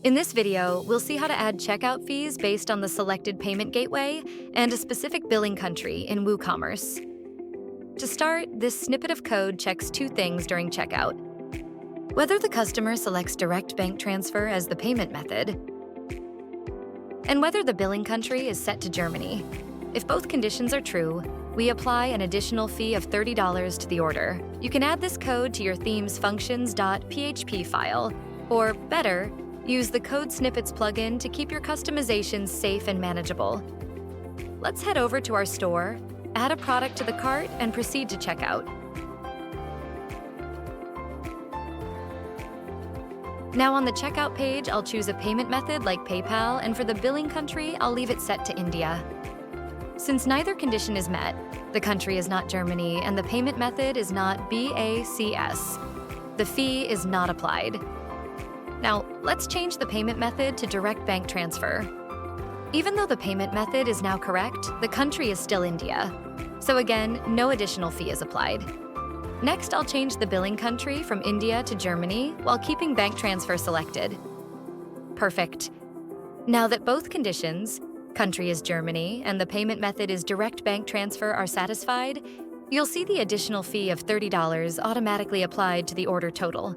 In this video, we'll see how to add checkout fees based on the selected payment gateway and a specific billing country in WooCommerce. To start, this snippet of code checks two things during checkout: whether the customer selects direct bank transfer as the payment method, and whether the billing country is set to Germany. If both conditions are true, we apply an additional fee of $30 to the order. You can add this code to your theme's functions.php file, or better, use the Code Snippets plugin to keep your customizations safe and manageable. Let's head over to our store, add a product to the cart, and proceed to checkout. Now on the checkout page, I'll choose a payment method like PayPal, and for the billing country, I'll leave it set to India. Since neither condition is met, the country is not Germany and the payment method is not BACS, the fee is not applied. Now, let's change the payment method to direct bank transfer. Even though the payment method is now correct, the country is still India. So again, no additional fee is applied. Next, I'll change the billing country from India to Germany while keeping bank transfer selected. Perfect. Now that both conditions, country is Germany and the payment method is direct bank transfer, are satisfied, you'll see the additional fee of $30 automatically applied to the order total.